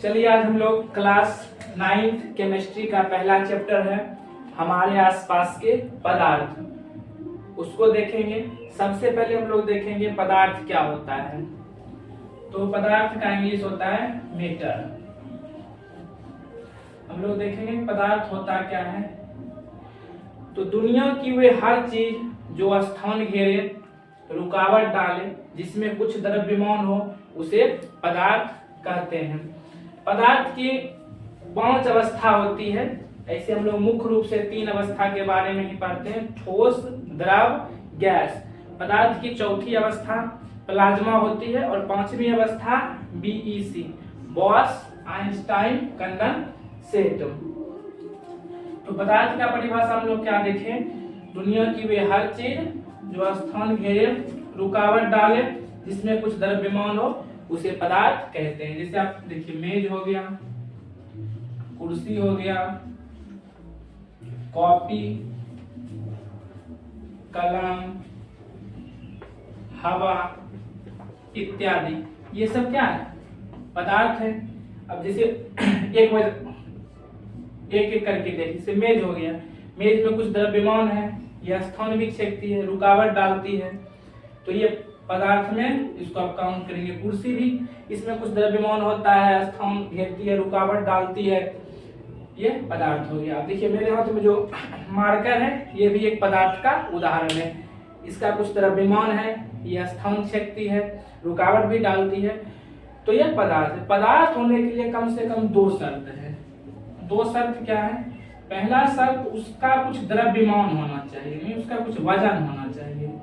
चलिए आज हम लोग क्लास 9th केमिस्ट्री का पहला चैप्टर है हमारे आसपास के पदार्थ, उसको देखेंगे। सबसे पहले हम लोग देखेंगे पदार्थ क्या होता है। तो पदार्थ का इंग्लिश होता है मैटर। हम लोग देखेंगे पदार्थ होता क्या है। तो दुनिया की वे हर चीज जो स्थान घेरे, रुकावट डाले, जिसमें कुछ द्रव्यमान हो, उसे पदार्थ कहते हैं। पदार्थ की 5 अवस्था होती है। ऐसे हम लोग मुख्य रूप से 3 अवस्था के बारे में ही पढ़ते हैं, ठोस, द्रव, गैस। पदार्थ की चौथी अवस्था प्लाज्मा होती है और 5वीं अवस्था बीईसी, बॉस आइंस्टाइन कंडेंसेट। तो पदार्थ का परिभाषा हम लोग क्या देखें, दुनिया की वे हर चीज जो स्थान घेरे, रुकावट डाले, जिसमें कुछ द्रव्यमान हो, उसे पदार्थ कहते हैं। जैसे आप देखिए मेज हो गया, कुर्सी हो गया, कॉपी, कलम, हवा इत्यादि, ये सब क्या है, पदार्थ है। अब जैसे एक एक करके देखिए, जैसे मेज हो गया, मेज में कुछ द्रव्यमान है, यह स्थान भी छेकती है, रुकावट डालती है, तो ये पदार्थ में इसको आप काउंट करेंगे। कुर्सी भी, इसमें कुछ द्रव्यमान होता है, स्थान घेरती है, रुकावट डालती है, ये पदार्थ हो गया। देखिए मेरे हाथ में जो मार्कर है, ये भी एक पदार्थ का उदाहरण है। इसका कुछ द्रव्यमान है, यह स्थान छेकती है, रुकावट भी डालती है, तो यह पदार्थ है। पदार्थ होने के लिए कम से कम 2 शर्त है। 2 शर्त क्या है? पहला शर्त, उसका कुछ द्रव्यमान होना चाहिए, नहीं उसका कुछ वजन होना चाहिए,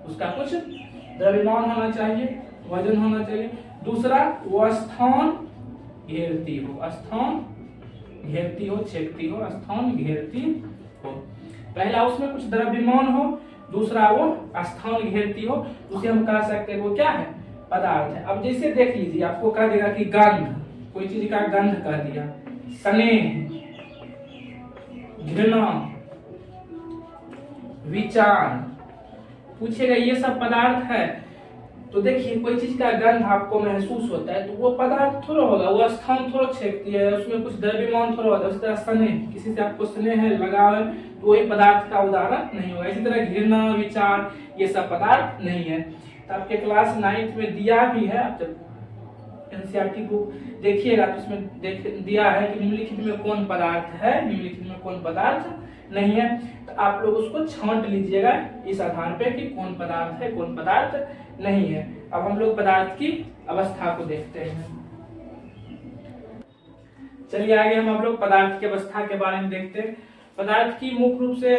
उसका कुछ द्रव्यमान होना चाहिए, वजन होना चाहिए। दूसरा, वो स्थान घेरती हो, स्थान घेरती हो, छेकती हो, स्थान घेरती हो। पहला उसमें कुछ द्रव्यमान हो, दूसरा वो स्थान घेरती हो, उसे हम कह सकते हैं वो क्या है, पदार्थ है। अब जैसे देख लीजिए, आपको कह देगा कि गंध, कोई चीज का गंध कह दिया, स्नेह, घृणा, विचार, पूछेगा ये सब पदार्थ है। तो देखिए कोई चीज का गंध आपको महसूस होता है, तो वो पदार्थ थोड़ा होगा, वो स्थान थोड़ा छेकती है, उसमें कुछ द्रव्यमान थोड़ा होता है। उसी तरह स्नेह, किसी से आपको स्नेह है, लगाव है, तो वही पदार्थ का उदाहरण नहीं होगा। इसी तरह घृणा, विचार, ये सब पदार्थ नहीं है। तो आपके क्लास 9th में दिया भी है, आप जब एनसीईआरटी बुक देखिएगा तो उसमें दिया है कि निम्नलिखित में कौन पदार्थ है, निम्नलिखित में कौन पदार्थ नहीं है। तो आप लोग उसको छांट लीजिएगा इस आधार पे कि कौन पदार्थ है, कौन पदार्थ नहीं है। अब हम लोग पदार्थ की अवस्था को देखते हैं। चलिए आगे हम लोग पदार्थ की अवस्था के बारे में देखते हैं। पदार्थ की मुख्य रूप से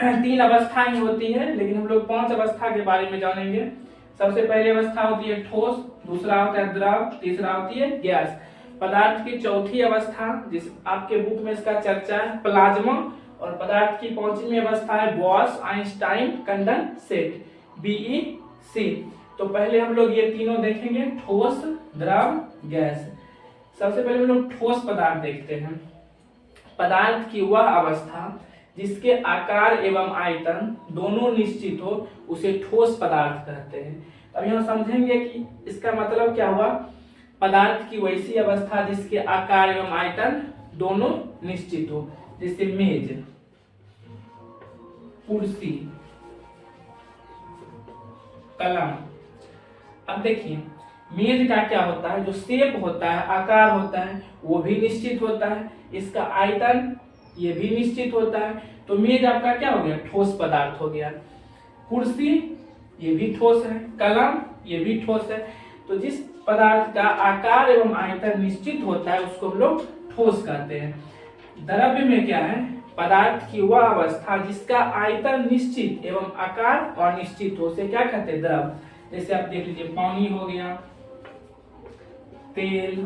3 अवस्थाएं होती है, लेकिन हम लोग 5 अवस्था के बारे में जानेंगे। सबसे पहली अवस्था होती है ठोस, दूसरा होता है द्रव, तीसरा होती है गैस। पदार्थ की चौथी अवस्था, जिस आपके बुक में इसका चर्चा है, प्लाज्मा। और पदार्थ की 5वीं अवस्था है बॉस आइंस्टाइन कंडेंसेट, बीईसी। तो पहले हम लोग ये तीनों देखेंगे, ठोस, द्रव, गैस। सबसे पहले हम लोग ठोस पदार्थ देखते हैं। पदार्थ की वह अवस्था जिसके आकार एवं आयतन दोनों निश्चित हो, उसे ठोस पदार्थ कहते हैं। अब यहाँ समझेंगे कि इसका मतलब क्या हुआ। पदार्थ की वैसी अवस्था जिसके आकार एवं आयतन दोनों निश्चित हो, जैसे मेज, कुर्सी, कलम। अब देखिए मेज का क्या होता है, जो शेप होता है, आकार होता है, वो भी निश्चित होता है, इसका आयतन ये भी निश्चित होता है। तो मेज आपका क्या हो गया, ठोस पदार्थ हो गया। कुर्सी ये भी ठोस है, कलम ये भी ठोस है। तो जिस पदार्थ का आकार एवं आयतन निश्चित होता है उसको हम लोग ठोस कहते हैं। द्रव्य में क्या है, पदार्थ की वह अवस्था जिसका आयतन निश्चित एवं आकार अनिश्चित हो, उसे क्या कहते हैं, द्रव। जैसे आप देख लीजिए पानी हो गया, तेल,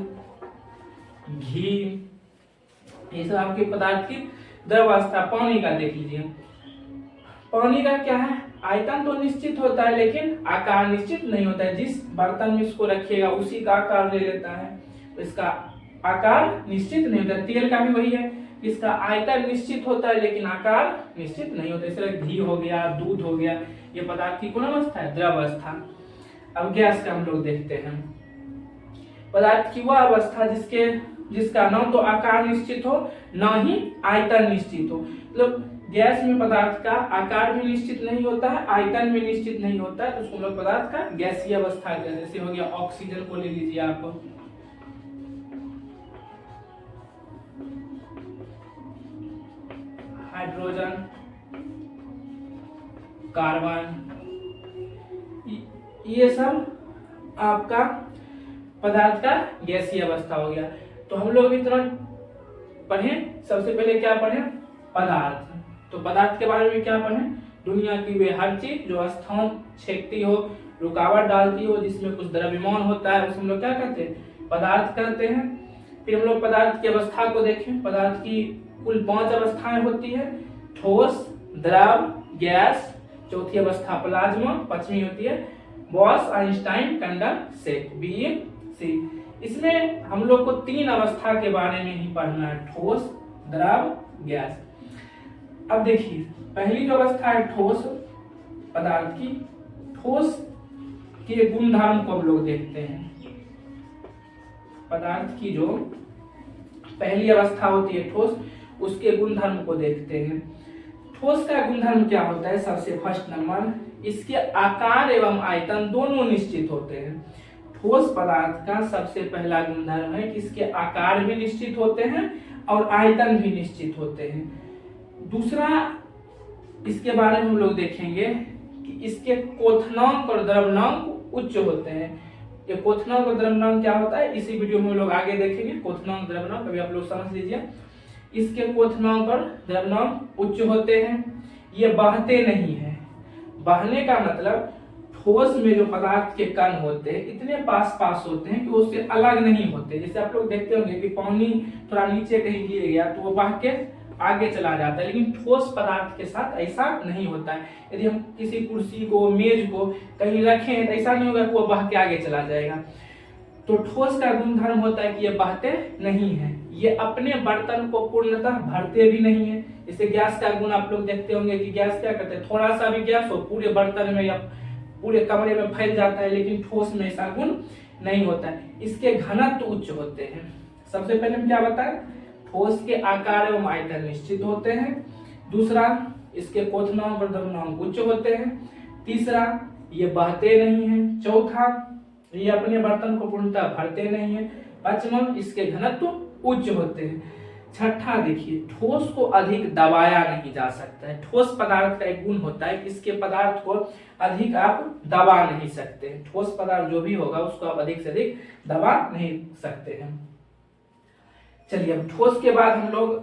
घी, ये सब आपके पदार्थ की द्रव अवस्था। पानी का देख लीजिए, पानी का क्या है, आयतन तो निश्चित होता है लेकिन आकार निश्चित नहीं होता है। जिस बर्तन में इसको रखिएगा उसी का आकार ले लेता है, तो इसका आकार निश्चित नहीं होता। तेल का भी वही है, इसका आयतन निश्चित होता है लेकिन आकार निश्चित नहीं होता। इस तरह घी हो गया, दूध हो गया, ये पदार्थ की कौन अवस्था है, द्रव अवस्था। अब गैस का हम लोग देखते हैं। पदार्थ की वह अवस्था जिसका न तो आकार निश्चित हो न ही आयतन निश्चित हो। मतलब गैस में पदार्थ का आकार भी निश्चित नहीं होता है, आयतन भी निश्चित नहीं होता है, तो उसको हम लोग पदार्थ का गैसीय अवस्था कहते हैं। जैसे हो गया ऑक्सीजन को ले लीजिए आप, हाइड्रोजन, कार्बन, ये सब आपका पदार्थ का गैसीय अवस्था हो गया। तो हम लोग इतना पढ़े, सबसे पहले क्या पढ़े? पदार्थ। तो पदार्थ के बारे में क्या पढ़े? दुनिया की वे हर चीज जो स्थान छेदती हो, रुकावट डालती हो, जिसमें कुछ द्रव्यमान होता है, उसे हम लोग क्या कहते हैं? पदार्थ कहते हैं। फिर हम लोग पदार्थ की अवस्था को देखें। पदार्थ की कुल 5 अवस्थाएं होती है: ठोस, द्रव, गैस, चौथी अवस्था प्लाज्मा, पांचवी होती है बॉस आइंस्टाइन कंडेंसेट, BC। इसमें हम लोग को 3 अवस्था के बारे में ही पढ़ना है: ठोस, द्रव, गैस। अब देखिए, पहली जो अवस्था है ठोस पदार्थ की, ठोस के गुणधर्म को हम लोग देखते हैं। पदार्थ की जो पहली अवस्था होती है ठोस, उसके गुणधर्म को देखते हैं। ठोस का गुणधर्म क्या होता है? सबसे फर्स्ट नंबर, इसके आकार एवं आयतन दोनों निश्चित होते हैं। ठोस पदार्थ का सबसे पहला गुणधर्म है कि इसके आकार भी निश्चित होते हैं और आयतन भी निश्चित होते हैं। दूसरा, इसके बारे में हम लोग देखेंगे कि इसके क्वथनांक और द्रव्यनांक उच्च होते हैं। ये क्वथनांक और द्रव्यनांक क्या होता है, इसी वीडियो में हम लोग आगे देखेंगे। क्वथनांक, द्रव्यनांक अभी आप लोग समझ लीजिए। इसके क्वथनांक और द्रव्यनांक उच्च होते हैं। ये बहते नहीं है। बहने का मतलब ठोस में जो पदार्थ के कण होते हैं इतने पास पास होते हैं कि वो उससे अलग नहीं होते। जैसे आप लोग देखते होंगे कि पानी थोड़ा नीचे कहीं गिर गया तो वो बह के आगे चला जाता है, लेकिन ठोस पदार्थ के साथ ऐसा नहीं होता है। यदि हम किसी कुर्सी को, मेज को कहीं रखें तो ऐसा नहीं होगा कि वो बह के आगे चला जाएगा। तो ठोस का गुणधर्म होता है कि ये बहते नहीं है, ये अपने बर्तन को पूर्णतः भरते भी नहीं है। जैसे गैस का गुण आप लोग देखते होंगे कि गैस क्या करते हैं, थोड़ा सा भी गैस हो पूरे बर्तन में या पूरे कमरे में फैल जाता है, लेकिन ठोस में ऐसा गुण नहीं होता है। इसके घनत्व उच्च होते हैं। सबसे पहले हम क्या बताएं, ठोस के आकार एवं आयतन निश्चित होते हैं। दूसरा, इसके क्वथनांक और द्रव्यनांक उच्च होते हैं। तीसरा, ये बहते नहीं है। चौथा, ये अपने बर्तन को पूर्णतः भरते नहीं है। पांचवा, इसके घनत्व उच्च होते हैं। छठा देखिए, ठोस को अधिक दबाया नहीं जा सकता है। ठोस पदार्थ का एक गुण होता है कि इसके पदार्थ को अधिक आप दबा नहीं सकते। ठोस पदार्थ जो भी होगा उसको आप अधिक से अधिक दबा नहीं सकते हैं। चलिए, अब ठोस के बाद हम लोग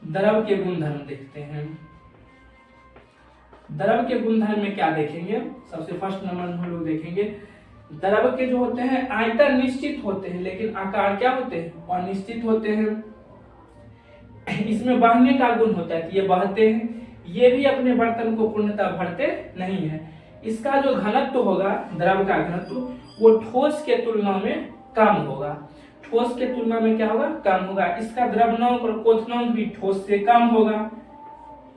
द्रव के गुणधर्म देखते हैं। द्रव के गुणधर्म में क्या देखेंगे? सबसे फर्स्ट नंबर हम लोग देखेंगे, द्रव के जो होते हैं आयतन निश्चित होते हैं, लेकिन आकार क्या होते हैं? अनिश्चित होते हैं। इसमें बहने का गुण होता है कि ये बहते हैं। ये भी अपने बर्तन को पूर्णतः भरते नहीं है। इसका जो घनत्व होगा, द्रव का घनत्व, वो ठोस के तुलना में कम होगा। ठोस के तुलना में क्या होगा? कम होगा। इसका द्रव्यनांक और क्वथनांक भी ठोस से कम होगा।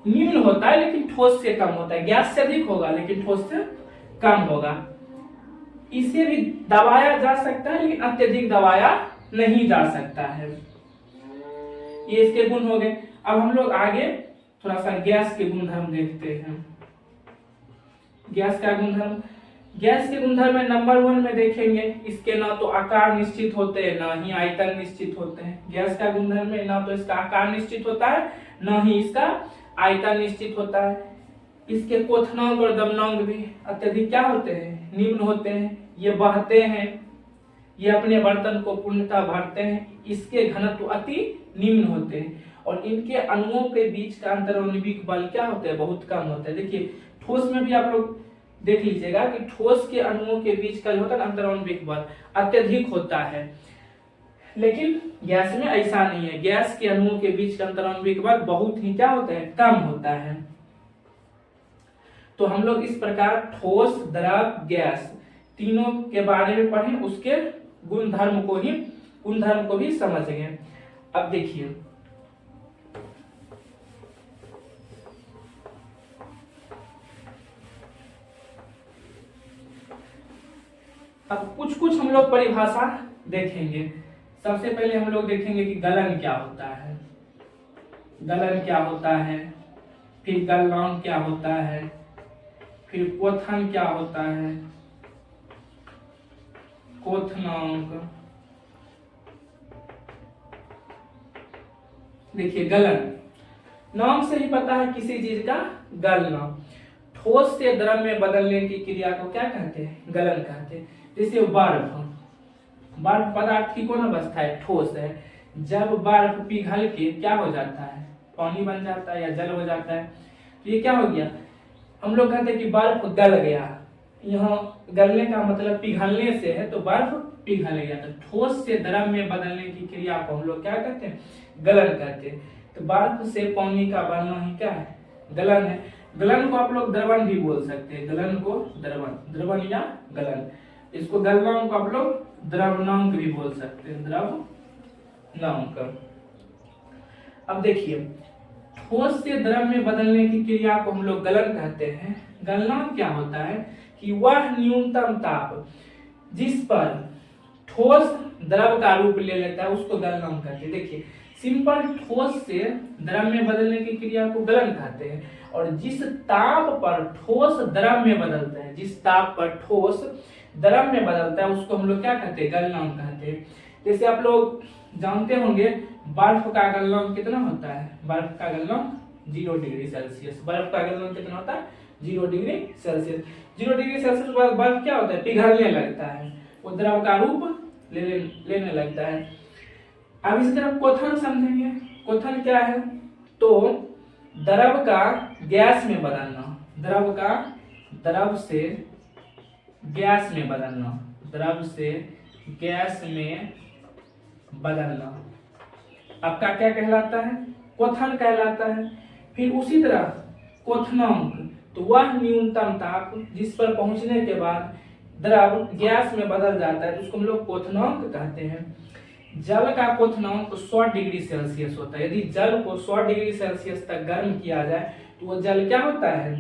निम्न होता है लेकिन ठोस से कम होता है। गैस से अधिक होगा लेकिन ठोस से कम होगा। इसे भी दबाया जा सकता है लेकिन अत्यधिक दबाया नहीं जा सकता है। ये इसके गुण हो गए। अब हम लोग आगे थोड़ा सा गैस के गुणधर्म देखते हैं। गैस का गुणधर्म, गैस के गुणधर्म में नंबर 1 में देखेंगे, इसके ना तो आकार निश्चित होते हैं ना ही आयतन निश्चित होते हैं। गैस का गुणधर्म में ना तो इसका आकार निश्चित होता है ना ही इसका आयतन निश्चित होता है। इसके क्वथनांक और द्रव्यनांक भी अत्यधिक क्या होते हैं? निम्न होते हैं। ये बहते हैं, ये अपने बर्तन को पूर्णतः भरते हैं। इसके घनत्व अति निम्न होते हैं और इनके अणुओं के बीच का अंतरआण्विक बल क्या होता है? बहुत कम होता है। देखिए, ठोस में भी आप लोग देख लीजिएगा कि ठोस के अणुओं के बीच का जो होता है अंतरआण्विक बल अत्यधिक होता है, लेकिन गैस में ऐसा नहीं है। गैस के अणुओं के बीच का अंतरआण्विक बल बहुत ही क्या होता है? कम होता है। तो हम लोग इस प्रकार ठोस, द्रव, गैस तीनों के बारे में पढ़े, उसके गुणधर्म को भी समझ गए। अब देखिए, अब कुछ कुछ हम लोग परिभाषा देखेंगे। सबसे पहले हम लोग देखेंगे कि गलन क्या होता है, गलन क्या होता है, फिर गलनांक क्या होता है, फिर क्वथन क्या होता है, क्वथनांक। देखिए गलन, नाम से ही पता है किसी चीज का गलना। ठोस से द्रव में बदलने की क्रिया को क्या कहते हैं, गलन कहते हैं। जैसे बर्फ, बर्फ पदार्थ की कौन अवस्था है, ठोस है। जब बर्फ पिघल के क्या हो जाता है, पानी बन जाता है या जल हो जाता है, तो ये क्या हो गया, हम लोग कहते हैं कि बर्फ गल गया। यहाँ गलने का मतलब पिघलने से है, तो बर्फ पिघल गया। तो ठोस से द्रव में बदलने की क्रिया को हम लोग क्या कहते हैं, गलन कहते हैं। तो बर्फ से पानी का बनना ही क्या है, गलन है। गलन को आप लोग द्रवण भी बोल सकते हैं, गलन को द्रवण, द्रवण या गलन। इसको गलनांक को आप लोग द्रवनांक भी बोल सकते हैं, द्रवनांक। अब देखिए, ठोस से द्रव में बदलने की क्रिया को हम लोग गलन कहते हैं। गलनांक क्या होता है कि वह न्यूनतम ताप जिस पर ठोस द्रव का रूप ले लेता है उसको गलनांक कहते हैं। देखिए सिंपल ठोस से द्रव में बदलने की क्रिया को गलन कहते हैं, और जिस ताप पर ठोस द्रव में बदलता है, जिस ताप पर ठोस द्रव में बदलता है उसको हम लोग क्या कहते हैं, गलनांक कहते हैं। जैसे आप लोग जानते होंगे बर्फ का गलनांक कितना होता है, बर्फ का गलनांक 0 डिग्री सेल्सियस। बर्फ का गलनांक कितना होता है, 0 डिग्री सेल्सियस। 0 डिग्री सेल्सियस के बाद बर्फ क्या होता है, पिघलने लगता है, वो द्रव का रूप लेने लगता है। अब इसी तरह क्वथन समझेंगे। क्वथन क्या है, तो द्रव का गैस में बदलना, द्रव का द्रव से गैस में बदलना, द्रव से गैस में बदलना आपका क्या कहलाता है, क्वथन कहलाता है। फिर उसी तरह क्वथनांक, तो वह न्यूनतम ताप जिस पर पहुंचने के बाद द्रव गैस में बदल जाता है तो उसको हम लोग क्वथनांक कहते हैं। जल का क्वथनांक 100 डिग्री सेल्सियस होता है। यदि जल को 100 डिग्री सेल्सियस तक गर्म किया जाए तो वो जल क्या होता है,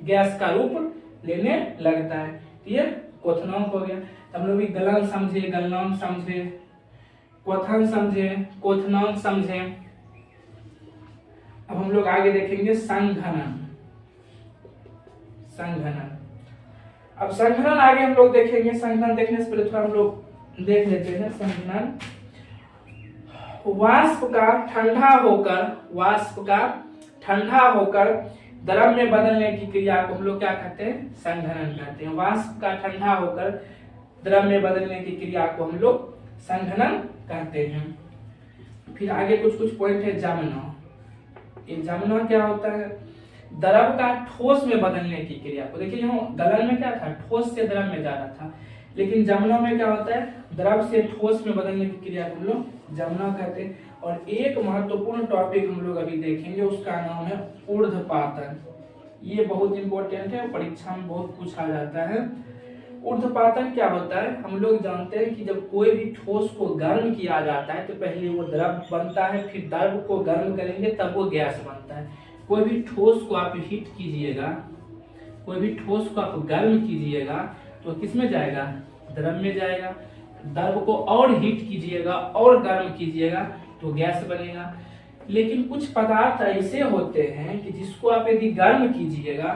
गैस का रूप लेने लगता है। तो ये क्वथनांक हो गया। हम लोग भी गलन समझे, गलनांक समझे, क्वथन समझे, क्वथनांक समझे। अब हम लोग आगे देखेंगे संघनन। संघनन, अब संघनन आगे हम लोग देखेंगे। संघनन देखने से पहले थोड़ा हम लोग देख लेते हैं। संघनन वाष्प का ठंडा होकर, वाष्प का ठंडा होकर द्रव में बदलने की क्रिया को हम लोग क्या कहते हैं, संघनन कहते हैं। वाष्प का ठंडा होकर द्रव में बदलने की क्रिया को हम लोग संघनन कहते हैं। फिर आगे कुछ कुछ पॉइंट है। जमना, ये जमना क्या होता है, द्रव का ठोस में बदलने की क्रिया को। देखिए यहाँ गलन में क्या था, ठोस से द्रव में जा रहा था, लेकिन जमना में क्या होता है, द्रव से ठोस में बदलने की क्रिया को हम लोग जमना कहते हैं। और एक महत्वपूर्ण टॉपिक हम लोग अभी देखेंगे, उसका नाम है ऊर्ध्वपातन। ये बहुत इंपॉर्टेंट है, परीक्षा में बहुत पूछा जाता है। ऊर्ध्वपातन क्या होता है, हम लोग जानते हैं कि जब कोई भी ठोस को गर्म किया जाता है तो पहले वो द्रव बनता है, फिर द्रव को गर्म करेंगे तब वो गैस बनता है। कोई भी ठोस को आप हीट कीजिएगा, कोई भी ठोस को आप गर्म कीजिएगा तो किसमें जाएगा, द्रव में जाएगा। द्रव को और हीट कीजिएगा और गर्म कीजिएगा तो गैस बनेगा। लेकिन कुछ पदार्थ ऐसे होते हैं कि जिसको आप यदि गर्म कीजिएगा,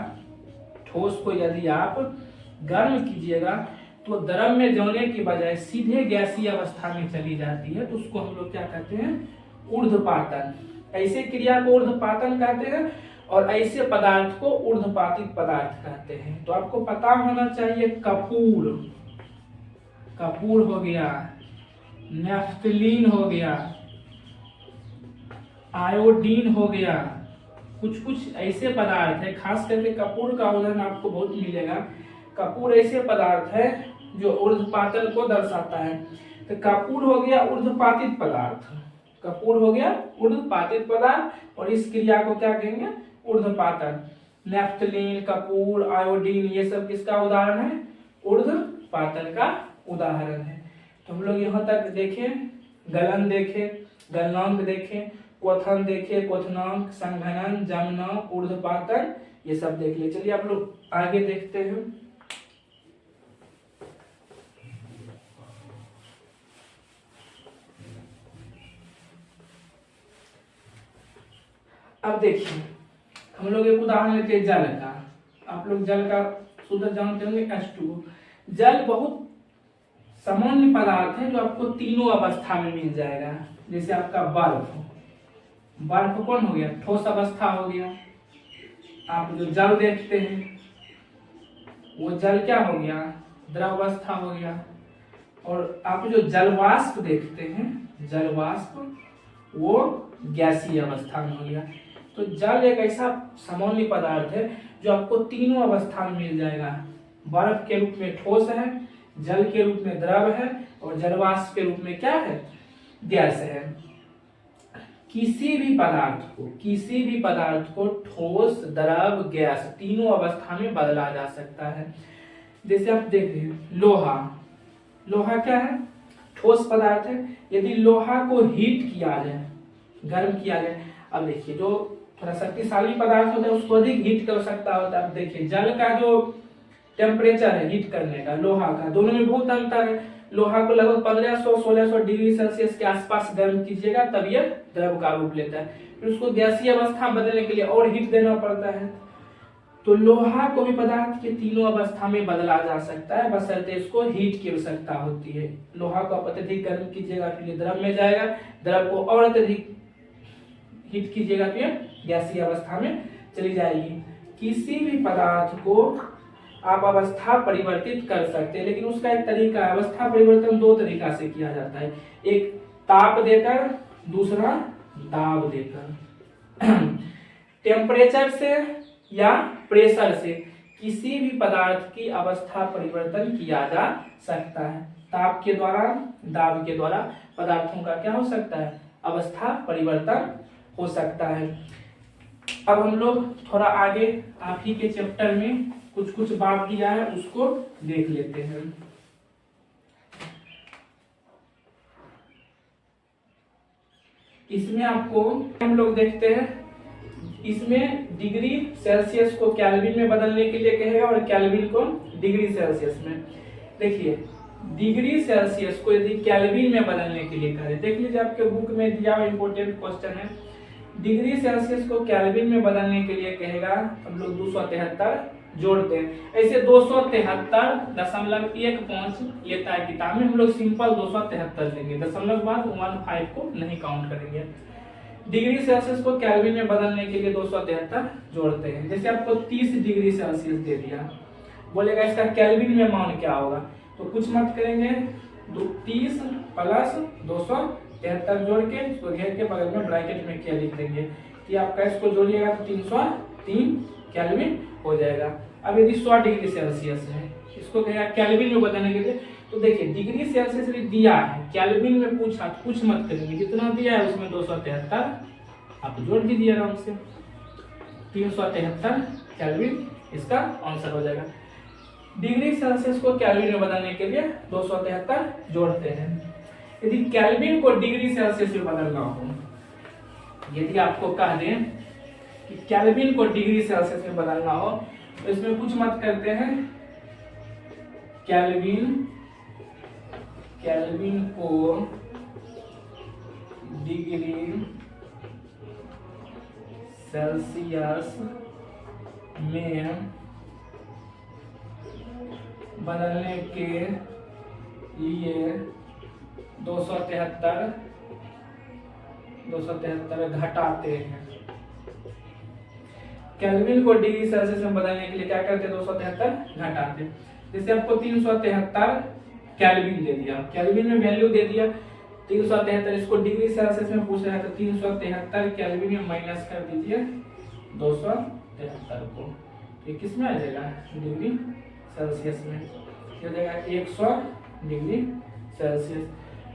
ठोस को यदि आप गर्म कीजिएगा तो द्रव में जाने की बजाय सीधे गैसीय अवस्था में चली जाती है, तो उसको हम लोग क्या कहते हैं, ऊर्ध्वपातन। ऐसे क्रिया को ऊर्ध्वपातन कहते हैं और ऐसे पदार्थ को ऊर्ध्वपातित पदार्थ कहते हैं। तो आपको पता होना चाहिए कपूर, कपूर हो गया, नेफ्थलीन हो गया, आयोडीन हो गया, कुछ कुछ ऐसे पदार्थ है, खास करके कपूर का उदाहरण आपको बहुत मिलेगा। कपूर ऐसे पदार्थ है जो ऊर्ध्वपातन को दर्शाता है। तो कपूर हो गया ऊर्ध्वपातित पदार्थ, कपूर हो गया ऊर्ध्वपातित पदार्थ, और इस क्रिया को क्या कहेंगे, ऊर्ध्वपातन। नेफ्थलीन, कपूर, आयोडीन, ये सब किसका उदाहरण है, ऊर्ध्वपातन का उदाहरण है। तो हम लोग यहाँ तक देखें, गलन देखें, गलनांक देखें, क्वथन देखें, क्वथनांक, संघनन, जमना, ऊर्ध्वपातन, ये सब देख लिए। चलिए आप लोग आगे देखते हैं। अब देखिए हम लोग एक उदाहरण लेते हैं जल का। आप लोग जल का सूत्र जानते होंगे H2O। जल बहुत सामान्य पदार्थ है जो आपको तीनों अवस्था में मिल जाएगा। जैसे आपका बर्फ कौन हो गया, ठोस अवस्था हो गया। आप जो जल देखते हैं वो जल क्या हो गया, द्रव अवस्था हो गया। और आप जो जलवाष्प देखते हैं, जलवाष्प वो गैसीय अवस्था में हो गया। तो जल एक ऐसा सामान्य पदार्थ है जो आपको तीनों अवस्था में मिल जाएगा। बर्फ के रूप में ठोस है, जल के रूप में द्रव है, और जलवाष्प के रूप में क्या है, गैस है। किसी भी पदार्थ को ठोस, द्रव, गैस तीनों अवस्था में बदला जा सकता है। जैसे आप देख रहे हैं लोहा क्या है, ठोस पदार्थ है। यदि लोहा को हीट किया जाए, गर्म किया जाए, अब देखिए जो थोड़ा शक्तिशाली पदार्थ होता है उसको अधिक हीट कर सकता होता है। अब देखिए जल का जो टेम्परेचर है हीट करने का, लोहा का, दोनों में बहुत अंतर है। लोहा को लगभग 1500-1600 डिग्री सेल्सियस के आसपास गर्म कीजिएगा तब यह द्रव का रूप लेता है। फिर उसको गैसीय अवस्था बदलने के लिए और हीट देना पड़ता है। तो लोहा को भी पदार्थ के तीनों अवस्था में बदला जा सकता है, बशर्ते इसको हीट की आवश्यकता होती है। लोहा को आप अत्यधिक गर्म कीजिएगा फिर ये द्रव में जाएगा, द्रव को और अत्यधिक हीट कीजिएगा तो यह गैसीय अवस्था में चली जाएगी। किसी भी पदार्थ को आप अवस्था परिवर्तित कर सकते हैं, लेकिन उसका एक तरीका, अवस्था परिवर्तन दो तरीका से किया जाता है। एक ताप देकर, दूसरा दाब देकर। टेम्परेचर से या प्रेशर से किसी भी पदार्थ की अवस्था परिवर्तन किया जा सकता है। ताप के द्वारा, दाब के द्वारा पदार्थों का क्या हो सकता है, अवस्था परिवर्तन हो सकता है। अब हम लोग थोड़ा आगे आप ही के चैप्टर में कुछ बात दिया है उसको देख लेते हैं। इसमें आपको हम लोग देखते हैं, इसमें डिग्री सेल्सियस को केल्विन में बदलने के लिए कहेगा और केल्विन को डिग्री सेल्सियस में। देखिए डिग्री सेल्सियस को यदि केल्विन में बदलने के लिए करें, देख लीजिए आपके बुक में दिया हुआ इंपॉर्टेंट क्वेश्चन है। डिग्री सेल्सियस को केल्विन में बदलने के लिए कहेगा, हम लोग 273 जोड़ते हैं। ऐसे 273.15 लेता है किताब में, हम लोग सिंपल 273 लेंगे, दशमलव बाद 15 को नहीं काउंट करेंगे। डिग्री सेल्सियस को केल्विन में बदलने के लिए 273 जोड़ते हैं। जैसे आपको 30 डिग्री सेल्सियस दे दिया, बोलेगा इसका केल्विन में मान क्या होगा, तो कुछ मत करेंगे, 30 प्लस 273 जोड़ के इसको घेर के बगल में ब्रैकेट में क्या लिख देंगे कि आपका इसको जोड़िएगा तो 303 केल्विन हो जाएगा। अब यदि 100 डिग्री सेल्सियस है, इसको कहेगा केल्विन में बदलने के लिए, तो देखिए डिग्री सेल्सियस दिया है, केल्विन में पूछा, कुछ मत करेंगे, जितना दिया है उसमें 273 आप जोड़ दीजिए आराम से, 373 केल्विन इसका आंसर हो जाएगा। डिग्री सेल्सियस को केल्विन में बदलने के लिए 273 जोड़ते हैं। यदि केल्विन को डिग्री सेल्सियस में बदलना हो, यदि आपको कह दें कि केल्विन को डिग्री सेल्सियस में बदलना हो, तो इसमें कुछ मत करते हैं, केल्विन को डिग्री सेल्सियस में बदलने के लिए 273 घटाते हैं। केल्विन को डिग्री सेल्सियस में बदलने के लिए क्या करते हैं, 273 घटाते हैं। जैसे आपको 373 केल्विन दे दिया, केल्विन में वैल्यू दे दिया 373, इसको डिग्री सेल्सियस में पूछ रहा है तो 373 केल्विन में माइनस कर दीजिए 273 को, ये किस में आ जाएगा, डिग्री सेल्सियस में, हो जाएगा 100 डिग्री सेल्सियस।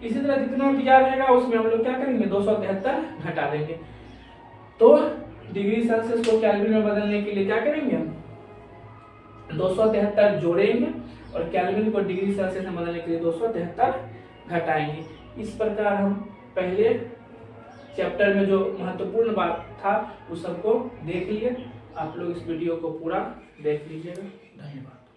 इसी तरह जितना दिया रहेगा उसमें हम लोग क्या करेंगे, 273 घटा देंगे। तो डिग्री सेल्सियस को केल्विन में बदलने के लिए क्या करेंगे, 273 जोड़ेंगे और केल्विन को डिग्री सेल्सियस में बदलने के लिए 273 घटाएंगे। इस प्रकार हम पहले चैप्टर में जो महत्वपूर्ण बात था उस सबको देख लिए। आप लोग इस वीडियो को पूरा देख लीजिएगा। धन्यवाद।